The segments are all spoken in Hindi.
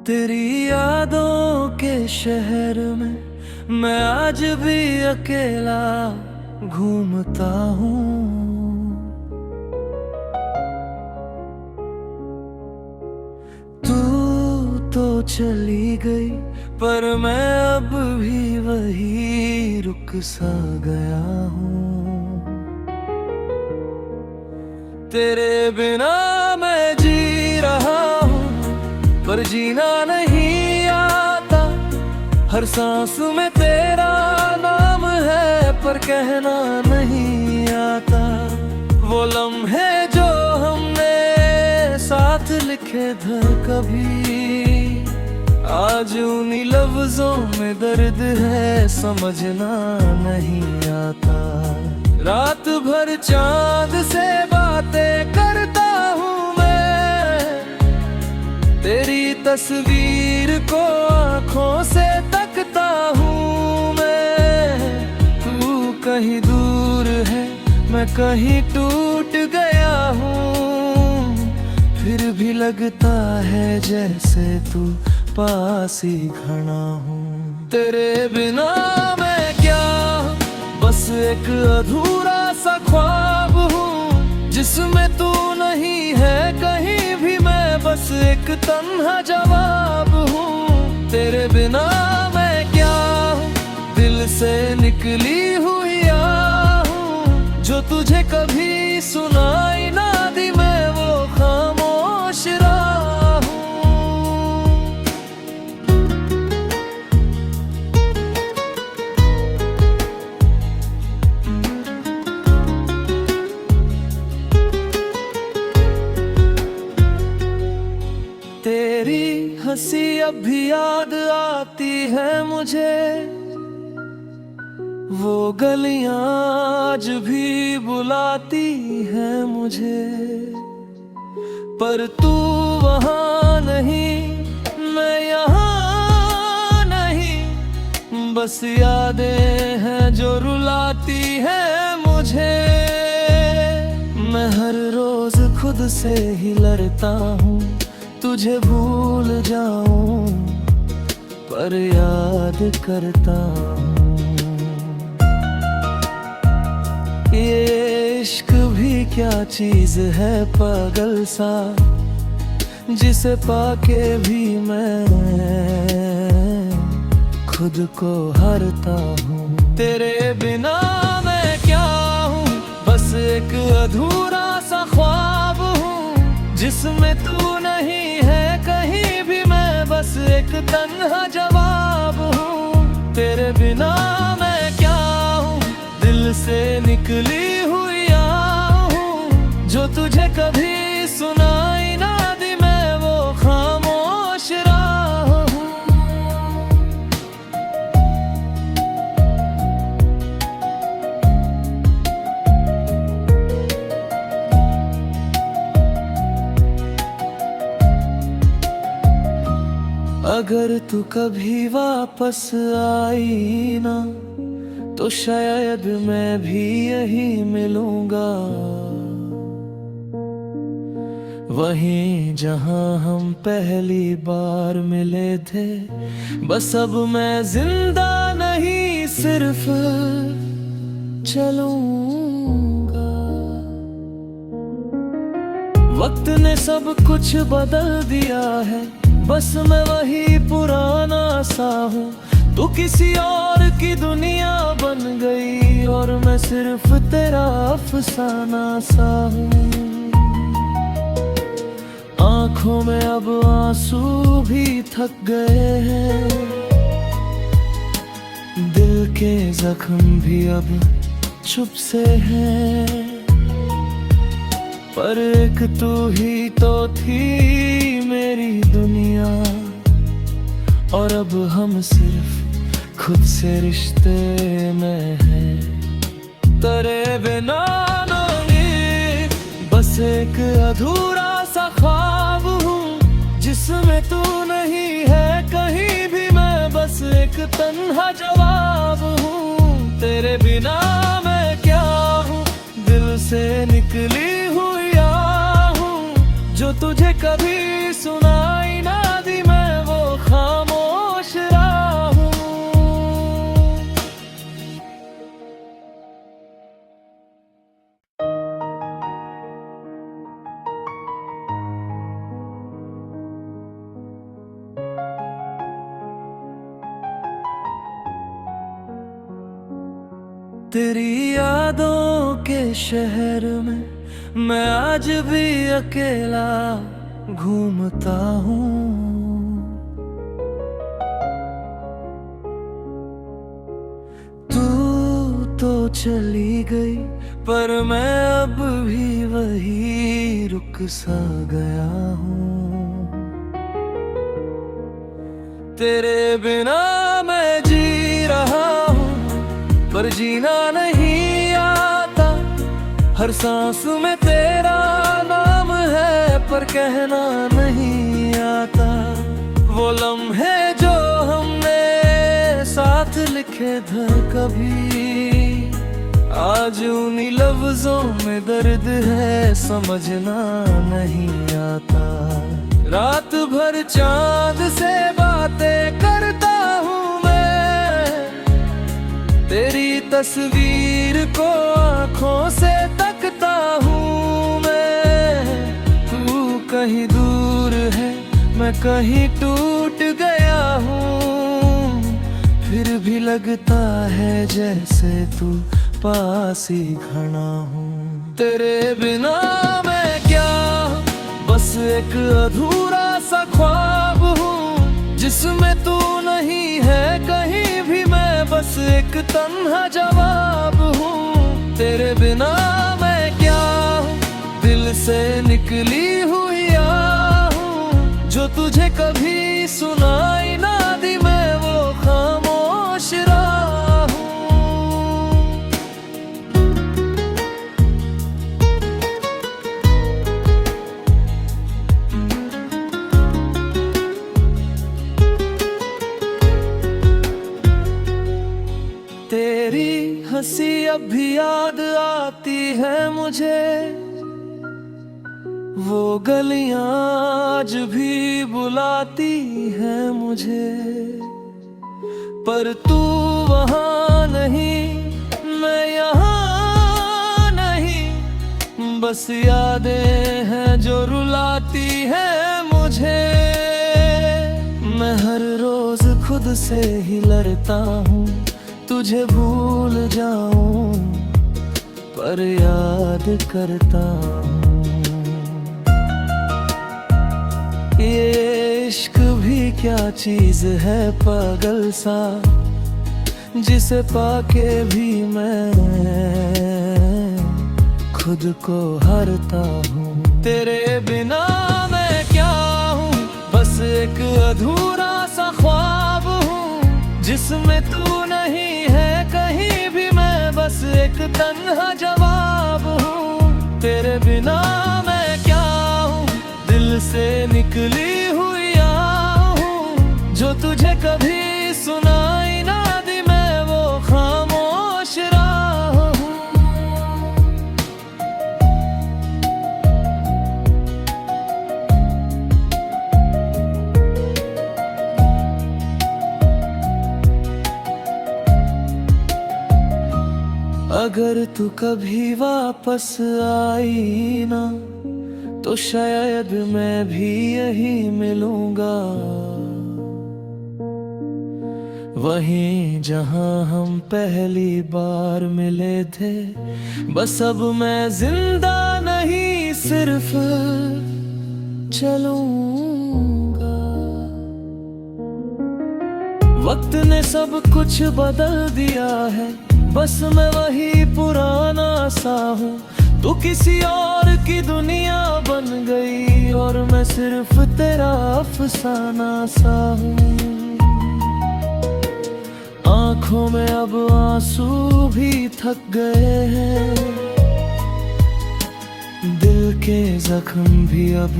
तेरी यादों के शहर में मैं आज भी अकेला घूमता हूँ। तू तो चली गई पर मैं अब भी वही रुक सा गया हूँ। तेरे बिना मैं जी रहा हूँ पर जीना नहीं आता। हर सांस में तेरा नाम है पर कहना नहीं आता। वो लम्हे जो हमने साथ लिखे थे कभी, आज उन्हीं लफ्जों में दर्द है समझना नहीं आता। रात भर चांद से बातें करता हूँ मैं, तेरी तस्वीर को आँखों से तकता हूँ मैं। तू कहीं दूर है मैं कहीं टूट गया हूँ, फिर भी लगता है जैसे तू पास ही खड़ा हूँ। तेरे बिना मैं क्या हूँ, बस एक अधूरा सा ख्वाब हूँ जिसमें तू नहीं है कहीं भी। मैं बस एक तन्हा जवाब हूँ। तेरे बिना मैं क्या हूँ, दिल से निकली हुई आह हूँ जो तुझे कभी सुनाई ना दी। मैं वो खामोश राह हूँ। तेरी हंसी अब भी याद आती है मुझे, वो गलियां आज भी बुलाती है मुझे। पर तू वहाँ नहीं मैं यहाँ नहीं, बस यादें हैं जो रुलाती है मुझे। मैं हर रोज खुद से ही लड़ता हूँ तुझे भूल जाऊं, पर याद करता हूँ। ये इश्क भी क्या चीज है पागल सा, जिसे पाके भी मैं खुद को हारता हूँ। तेरे बिना मैं क्या हूँ, बस एक अधूरा सा ख्वाब हूँ जिसमें तू नहीं है कहीं भी। मैं बस एक तन्हा जवाब हूँ। तेरे बिना मैं क्या हूँ, दिल से निकली हुई आह हूँ जो तुझे कभी सुनाई ना दी। मैं वो खामोश राह हूँ। अगर तू कभी वापस आई ना तो शायद मैं भी यही मिलूंगा, वहीं जहां हम पहली बार मिले थे। बस अब मैं जिंदा नहीं सिर्फ चलूंगा। वक्त ने सब कुछ बदल दिया है, बस मैं वही पुराना सा हूँ। तू किसी और की दुनिया बन गई और मैं सिर्फ तेरा अफसाना सा हूँ। आँखों में अब आंसू भी थक गए हैं, दिल के जख्म भी अब चुप से हैं। पर एक तू ही तो थी मेरी दुनिया, और अब हम सिर्फ खुद से रिश्ते में हैं। तेरे बिना नहीं, बस एक अधूरा सा ख्वाब हूँ जिसमें तू नहीं है कहीं भी। मैं बस एक तन्हा जवाब हूँ। तेरे बिना मैं क्या हूँ, दिल से निकली हुई आह हूँ जो तुझे कभी सुनाई ना दी। मैं वो तेरी यादों के शहर में मैं आज भी अकेला घूमता हूँ। तू तो चली गई पर मैं अब भी वही रुक सा गया हूँ। तेरे बिना मैं जी रहा हूँ पर जीना नहीं आता। हर सांस में तेरा नाम है पर कहना नहीं आता। वो लम्हे जो हमने साथ लिखे थे कभी, आज उन्हीं लफ्जों में दर्द है समझना नहीं आता। रात भर चांद से बातें करता हूँ मैं, तेरी तस्वीर को आँखों से तकता हूँ मैं। तू कहीं दूर है मैं कहीं टूट गया हूँ, फिर भी लगता है जैसे तू पास ही खड़ा हूँ। तेरे बिना मैं क्या बस एक अधूरा सा ख्वाब हूँ, जिसमें तू नहीं है कहीं भी मैं बस एक तन्हा जवाब हूँ। तेरे बिना मैं क्या हूँ, दिल से निकली हुई आह हूँ, जो तुझे कभी सुनाई ना दी मैं वो खामोश राह हूँ। तेरी हंसी अब भी याद आती है मुझे, वो गलियां आज भी बुलाती है मुझे। पर तू वहाँ नहीं मैं यहाँ नहीं, बस यादें हैं जो रुलाती है मुझे। मैं हर रोज खुद से ही लड़ता हूँ तुझे भूल जाऊं, पर याद करता हूँ। ये इश्क भी क्या चीज है पागल सा, जिसे पाके भी मैं खुद को हारता हूँ। तेरे बिना मैं क्या हूँ, बस एक अधूरा सा ख्वाब हूँ, जिसमें तू नहीं है कहीं भी मैं बस एक तन्हा जवाब हूँ। तेरे बिना मैं क्या हूँ, दिल से निकली हुई आह हूँ, जो तुझे कभी सुनाई ना दी मैं वो खामोश राह हूँ। अगर तू कभी वापस आई ना तो शायद मैं भी यही मिलूंगा, वहीं जहां हम पहली बार मिले थे। बस अब मैं जिंदा नहीं सिर्फ चलूंगा। वक्त ने सब कुछ बदल दिया है, बस मैं वही पुराना सा हूँ। तू किसी और की दुनिया बन गई और मैं सिर्फ तेरा अफसाना सा हूँ। आंखों में अब आंसू भी थक गए हैं, दिल के जख्म भी अब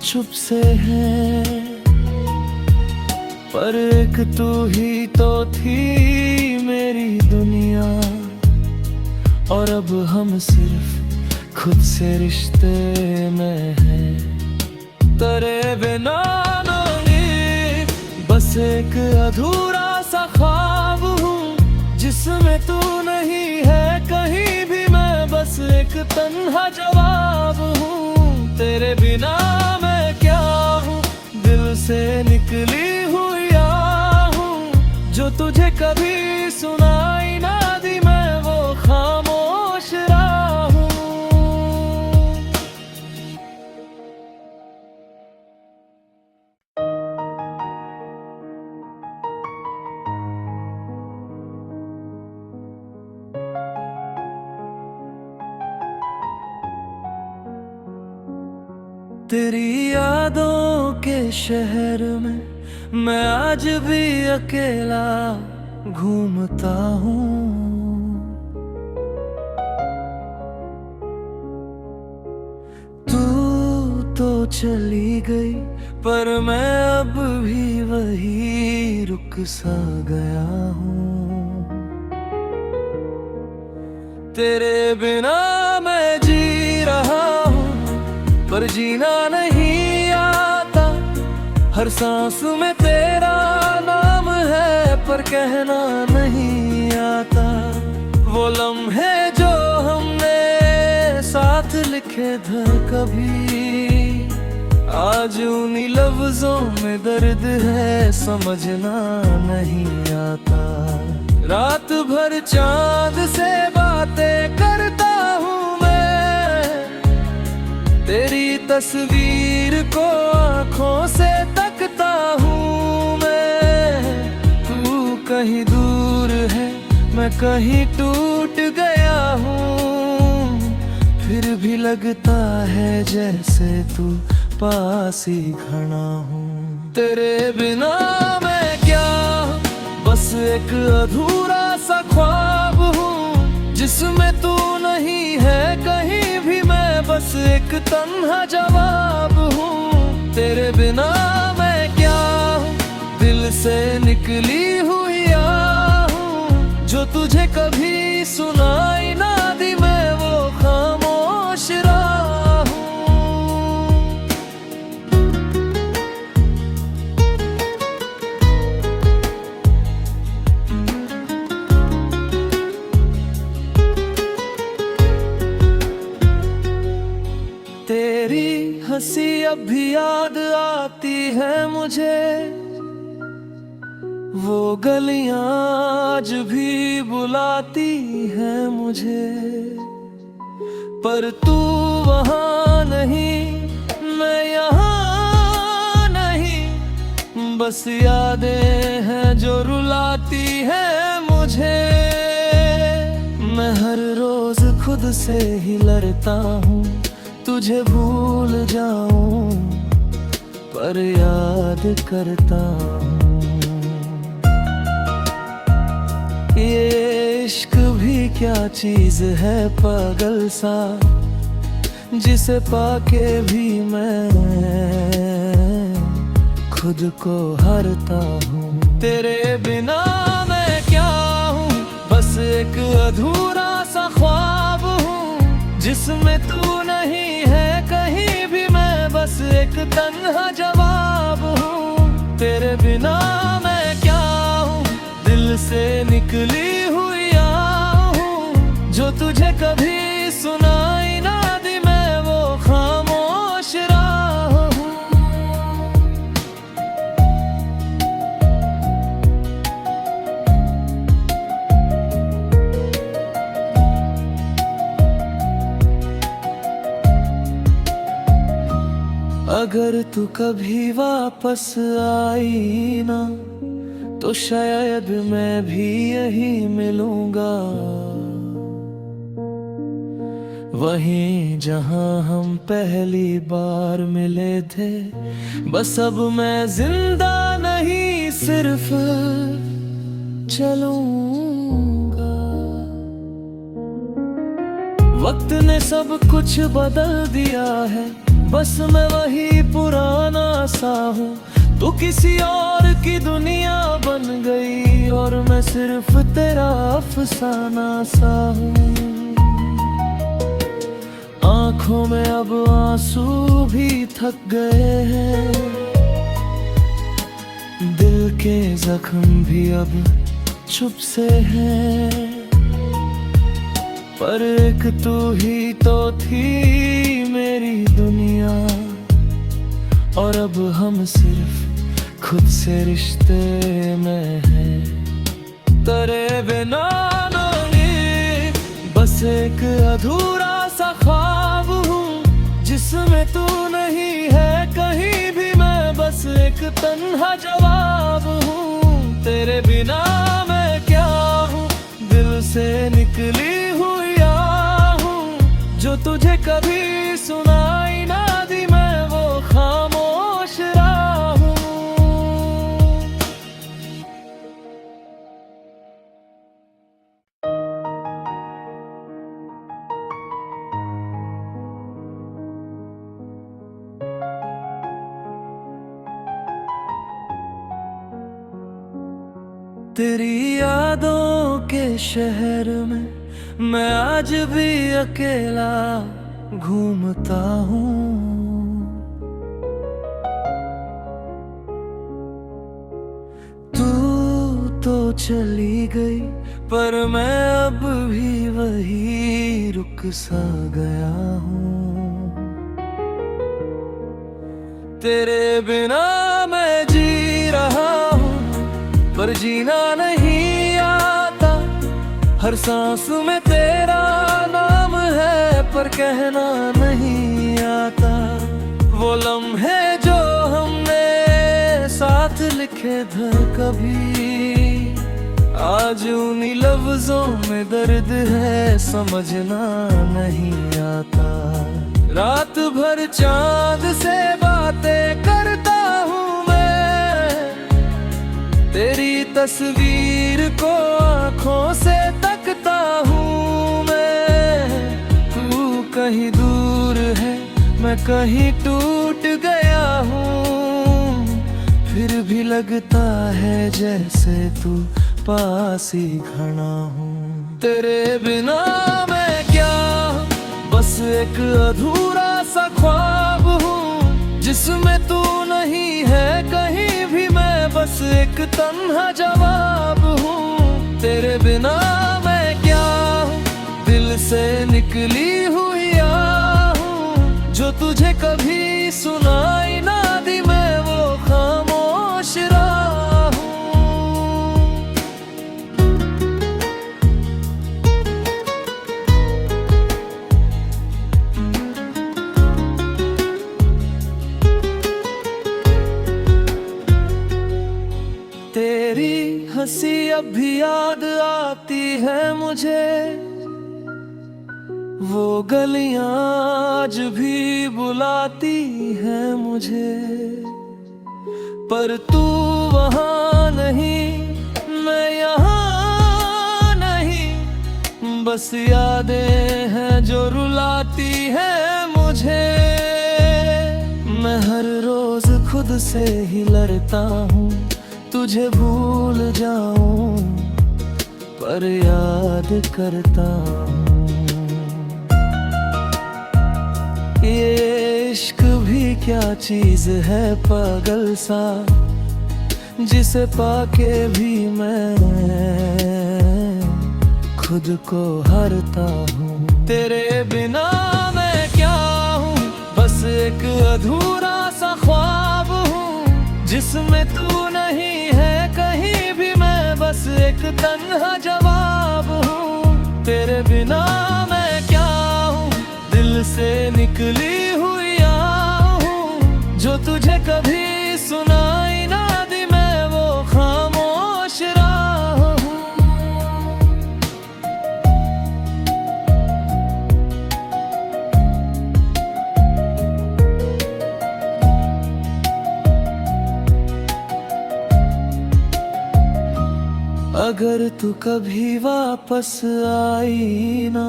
चुप से हैं। पर एक तू ही तो थी मेरी दुनिया, और अब हम सिर्फ खुद से रिश्ते में हैं। तेरे बिना नहीं बस एक अधूरा सा ख्वाब हूँ, जिसमें तू नहीं है कहीं भी मैं बस एक तन्हा जवाब हूँ। तेरे बिना मैं क्या हूँ, दिल से निकली हुई आह हूँ, जो तुझे कभी सुनाई ना दी मैं वो तेरी यादों के शहर में मैं आज भी अकेला घूमता हूँ। तू तो चली गई पर मैं अब भी वही रुक सा गया हूँ। तेरे बिना मैं जी रहा हूँ पर जीना नहीं आता। हर सांस में तेरा नाम है पर कहना नहीं आता। वो लम्हे जो हमने साथ लिखे थे कभी, आज उन्हीं लफ्जों में दर्द है समझना नहीं आता। रात भर चांद से बातें करता हूँ मैं, तेरी तस्वीर को आँखों से तकता हूँ मैं। तू कहीं दूर है मैं कहीं टूट गया हूँ, फिर भी लगता है जैसे तू पास ही खड़ा हूँ। तेरे बिना मैं क्या बस एक अधूरा सा ख्वाब हूँ, जिसमें तू नहीं है कहीं भी मैं बस एक तन्हा जवाब हूँ। तेरे बिना मैं क्या दिल से निकली हुई आह हूँ, जो तुझे कभी सुनाई ना दी मैं वो खामोश राह हूँ। तेरी हंसी अब भी याद आती है मुझे, वो गलियां आज भी बुलाती है मुझे। पर तू वहाँ नहीं मैं यहाँ नहीं, बस यादें हैं जो रुलाती है मुझे। मैं हर रोज खुद से ही लड़ता हूँ तुझे भूल जाऊं, पर याद करता हूँ। ये इश्क भी क्या चीज है पागल सा, जिसे पाके भी मैं खुद को हारता हूँ। तेरे बिना मैं क्या हूँ बस एक अधूरा सा ख्वाब हूँ, जिसमें तू नहीं है कहीं भी मैं बस एक तन्हा जवाब हूँ। तेरे बिना मैं क्या हूँ दिल से निकली हुई आह हूँ, जो तुझे कभी सुनाई ना दी मैं वो खामोश राह हूँ। अगर तू कभी वापस आई ना तो शायद मैं भी यही मिलूंगा, वहीं जहां हम पहली बार मिले थे। बस अब मैं जिंदा नहीं सिर्फ चलूंगा। वक्त ने सब कुछ बदल दिया है, बस मैं वही पुराना सा हूँ। तू किसी और की दुनिया बन गई और मैं सिर्फ तेरा अफसाना सा हूँ। आँखों में अब आंसू भी थक गए हैं, दिल के जख्म भी अब चुप से हैं। पर एक तू ही तो थी मेरी दुनिया, और अब हम सिर्फ खुद से रिश्ते में हैं। तेरे बिना नहीं बस एक अधूरा सा ख्वाब हूँ, जिसमें तू नहीं है कहीं भी मैं बस एक तन्हा जवाब हूँ। तेरे बिना मैं क्या हूँ दिल से निकली हुई आह हूँ, जो तुझे कभी सुनाई ना दी मैं वो तेरी यादों के शहर में मैं आज भी अकेला घूमता हूँ। तू तो चली गई पर मैं अब भी वही रुक सा गया हूँ। तेरे बिना मैं जी रहा हूँ पर जीना नहीं आता। हर सांस में तेरा नाम है पर कहना नहीं आता। वो लम्हे जो हमने साथ लिखे थे कभी, आज उन्हीं लफ्जों में दर्द है समझना नहीं आता। रात भर चांद से बातें करता हूँ मैं, तेरी तस्वीर को आँखों से तकता हूँ मैं। तू कहीं दूर है मैं कहीं टूट गया हूँ, फिर भी लगता है जैसे तू पास ही खड़ा हूँ। तेरे बिना मैं क्या बस एक अधूरा सा ख्वाब हूँ, जिसमें तू नहीं है कहीं भी मैं बस एक तन्हा जवाब हूँ। तेरे बिना मैं क्या हूँ, दिल से निकली हुई आह हूँ, जो तुझे कभी सुनाई ना दी मैं वो खामोश राह हूँ। तेरी हंसी अब भी याद आती है मुझे, वो गलियां आज भी बुलाती है मुझे। पर तू वहाँ नहीं मैं यहाँ नहीं, बस यादें हैं जो रुलाती है मुझे। मैं हर रोज खुद से ही लड़ता हूँ तुझे भूल जाऊं, पर याद करता हूँ। ये इश्क भी क्या चीज है पागल सा, जिसे पाके भी मैं खुद को हारता हूँ। तेरे बिना मैं क्या हूँ, बस एक अधूरा सा ख्वाब हूँ, जिसमें तू नहीं है कहीं भी मैं बस एक तन्हा जवाब हूँ। तेरे बिना मैं क्या हूँ, दिल से निकली हुई आह हूँ, जो तुझे कभी सुनाई ना दी मैं वो खामोश राह हूँ। अगर तू कभी वापस आई ना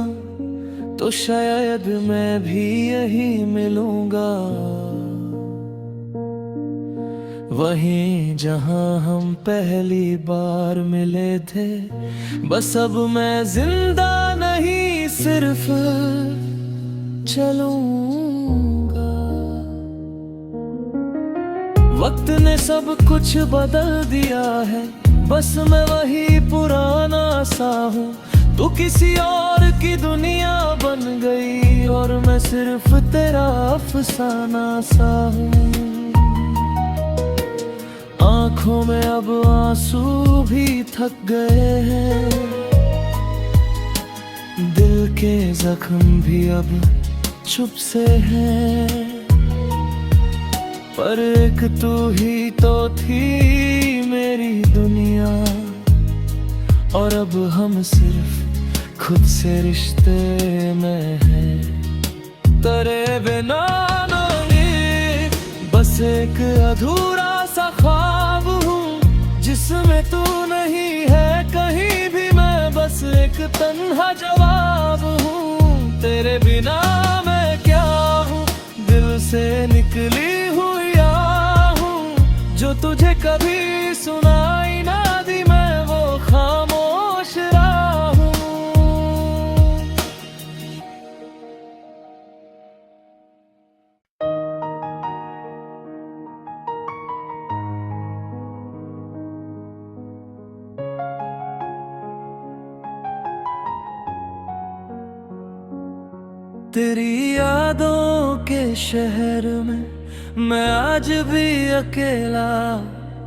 तो शायद मैं भी यही मिलूंगा, वहीं जहां हम पहली बार मिले थे। बस अब मैं जिंदा नहीं सिर्फ चलूंगा। वक्त ने सब कुछ बदल दिया है, बस मैं वही पुराना सा हूँ। तू किसी और की दुनिया बन गई और मैं सिर्फ तेरा अफसाना सा हूँ। आंखों में अब आंसू भी थक गए हैं, दिल के जख्म भी अब चुप से हैं। पर एक तू ही तो थी मेरी दुनिया, और अब हम सिर्फ खुद से रिश्ते में हैं। तेरे बिना नहीं बस एक अधूरा सा ख्वाब हूँ, जिसमें तू नहीं है कहीं भी मैं बस एक तन्हा जवाब हूँ। तेरे बिना मैं क्या हूँ, दिल से निकली हुई आह हूँ, जो तुझे कभी सुनाई ना दी मैं वो तेरी यादों के शहर में मैं आज भी अकेला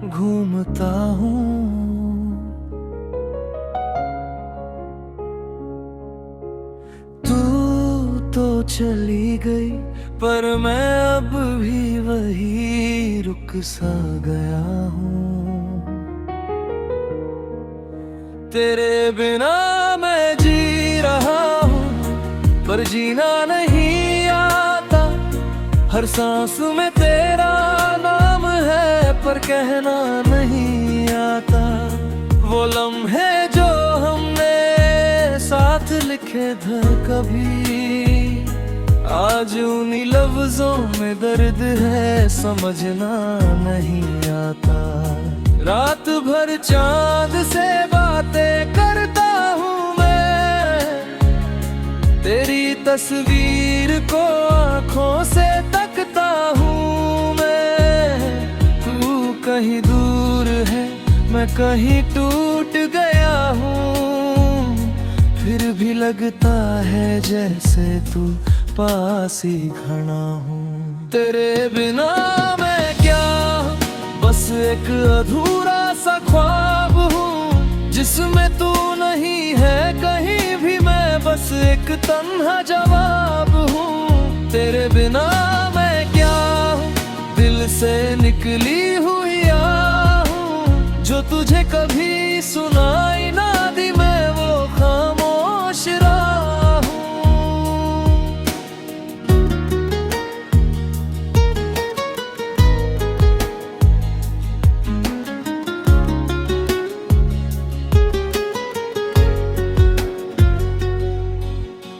घूमता हूँ। तू तो चली गई पर मैं अब भी वही रुक सा गया हूँ। तेरे बिना मैं जी रहा हूँ पर जीना नहीं आता। हर सांस में तेरा नाम है पर कहना नहीं आता। वो लम्हे जो हमने साथ लिखे थे कभी, आज उन्हीं लफ्जों में दर्द है समझना नहीं आता। रात भर चांद से बातें करता हूँ मैं, तेरी तस्वीर को आँखों से तकता हूँ मैं। तू कहीं दूर है मैं कहीं टूट गया हूँ, फिर भी लगता है जैसे तू पास ही खड़ा हूँ। तेरे बिना मैं क्या बस एक अधूरा सा ख्वाब हूँ, जिसमें तू नहीं है कहीं भी मैं बस एक तन्हा जवाब हूँ। तेरे बिना मैं क्या हूँ, दिल से निकली हुई आह हूँ, जो तुझे कभी सुनाई ना दी मैं वो खामोश राह हूँ।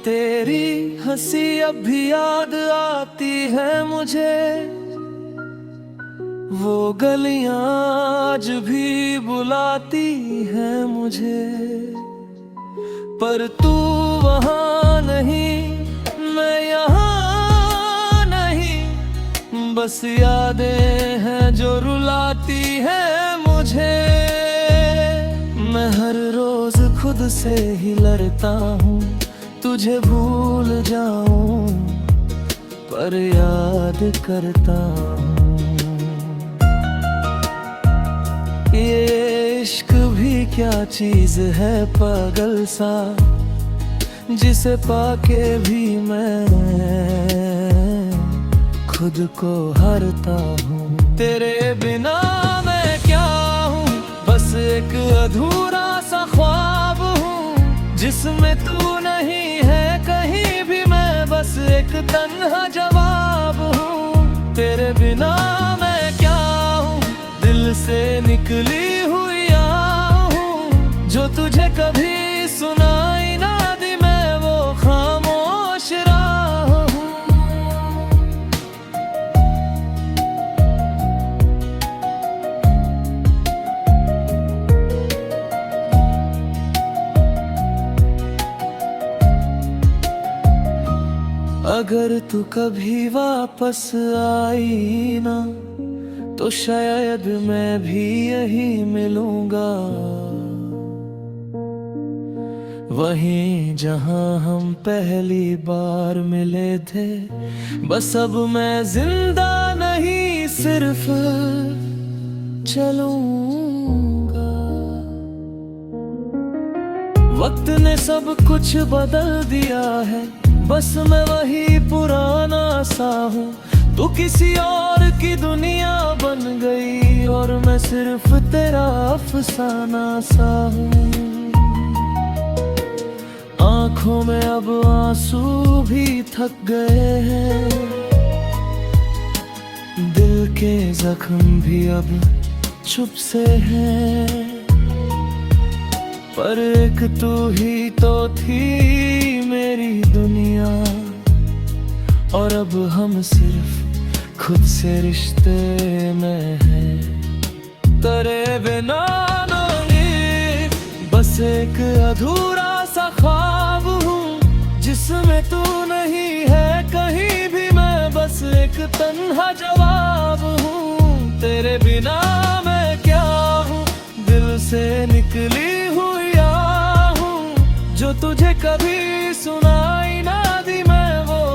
तेरी हंसी अब भी याद आती है मुझे, वो गलियां आज भी बुलाती है मुझे। पर तू वहाँ नहीं मैं यहाँ नहीं, बस यादें हैं जो रुलाती है मुझे। मैं हर रोज खुद से ही लड़ता हूँ तुझे भूल जाऊं, पर याद करता हूँ। ये इश्क भी क्या चीज है पागल सा, जिसे पाके भी मैं खुद को हारता हूँ। तेरे बिना मैं क्या हूँ, बस एक अधूरा सा ख्वाब हूँ, जिसमें तू नहीं है कहीं भी मैं बस एक तन्हा जवाब हूँ। तेरे बिना मैं क्या हूँ, दिल से निकली हुई आह हूँ, जो तुझे कभी सुनाई ना दी मैं वो खामोश राह हूँ। अगर तू कभी वापस आई ना तो शायद मैं भी यही मिलूंगा, वहीं जहां हम पहली बार मिले थे। बस अब मैं जिंदा नहीं सिर्फ चलूंगा। वक्त ने सब कुछ बदल दिया है, बस मैं वही पुराना सा हूँ। तू किसी और की दुनिया बन गई और मैं सिर्फ तेरा अफसाना सा हूँ। आंखों में अब आंसू भी थक गए हैं, दिल के जख्म भी अब चुप से हैं। पर एक तू ही तो थी मेरी दुनिया, और अब हम सिर्फ खुद से रिश्ते में हैं। तेरे बिना नहीं बस एक अधूरा सा ख्वाब हूँ, जिसमें तू नहीं है कहीं भी मैं बस एक तन्हा जवाब हूँ। तेरे बिना मैं क्या हूँ, दिल से निकली हुई आह हूँ, जो तुझे कभी सुनाई ना दी मैं वो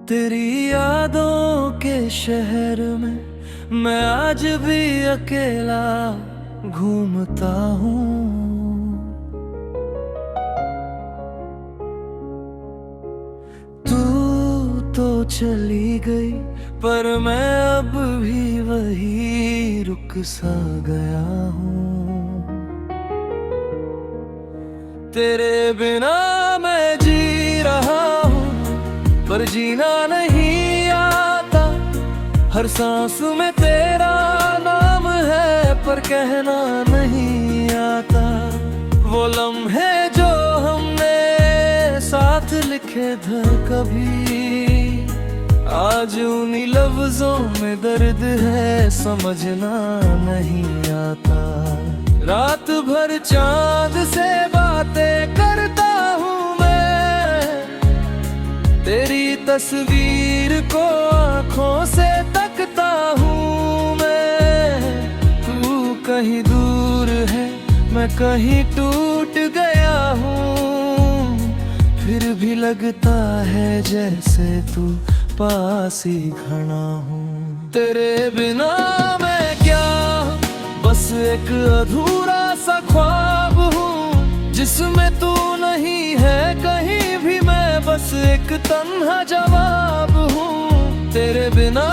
तेरी यादों के शहर में मैं आज भी अकेला घूमता हूँ। तू तो चली गई पर मैं अब भी वही रुक सा गया हूँ। तेरे बिना मैं जी रहा हूँ पर जीना नहीं आता। हर सांस में तेरा नाम है पर कहना नहीं आता। वो लम्हे जो हमने साथ लिखे थे कभी, आज उन्हीं लफ्जों में दर्द है समझना नहीं आता। रात भर चांद से बातें करता हूँ मैं, तेरी तस्वीर को आँखों से तकता हूँ मैं। तू कहीं दूर है मैं कहीं टूट गया हूँ, फिर भी लगता है जैसे तू पास ही खड़ा हूँ। तेरे बिना मैं क्या बस एक अधूरा सा ख्वाब हूँ, जिसमें तू नहीं है कहीं भी मैं बस एक तन्हा जवाब हूँ। तेरे बिना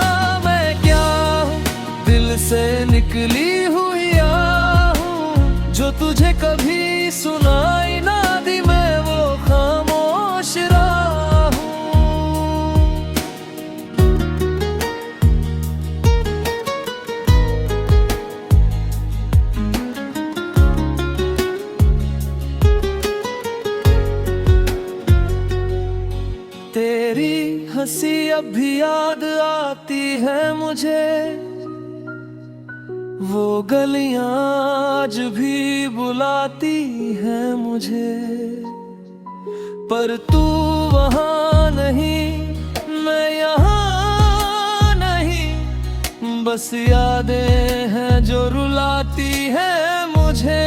मैं क्या हूँ, दिल से निकली हुई आह हूँ, जो तुझे कभी सुनाई ना दी मैं वो खामोश राह हूँ। तेरी हंसी अब भी याद आती है मुझे, वो गलियां आज भी बुलाती है मुझे। पर तू वहाँ नहीं मैं यहाँ नहीं, बस यादें हैं जो रुलाती है मुझे।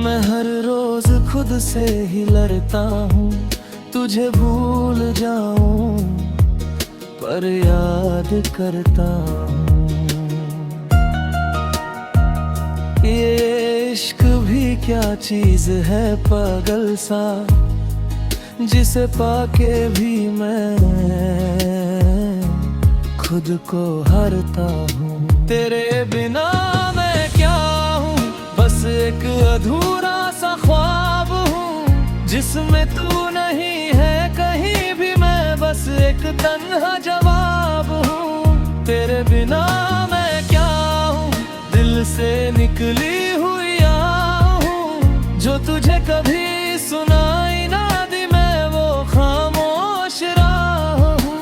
मैं हर रोज खुद से ही लड़ता हूँ तुझे भूल जाऊं, पर याद करता हूँ। ये इश्क भी क्या चीज है पागल सा, जिसे पाके भी मैं खुद को हारता हूँ। तेरे बिना मैं क्या हूँ, बस एक अधूरा सा ख्वाब हूँ, जिसमें तू नहीं है कहीं भी मैं बस एक तन्हा जवाब हूँ। तेरे बिना मैं क्या हूँ, दिल से निकली हुई आह हूँ, जो तुझे कभी सुनाई ना दी मैं वो खामोश राह हूँ।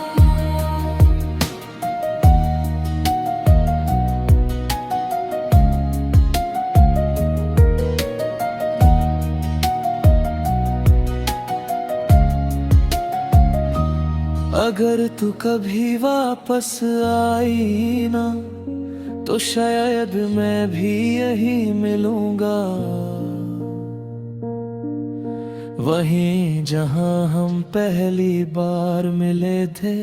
अगर तू कभी वापस आई ना तो शायद मैं भी यही मिलूंगा, वहीं जहां हम पहली बार मिले थे।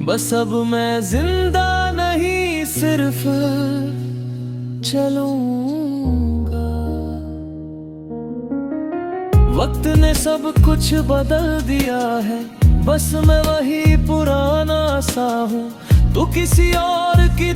बस अब मैं जिंदा नहीं सिर्फ चलूंगा। वक्त ने सब कुछ बदल दिया है, बस मैं वही पुराना सा हूँ। तू किसी और की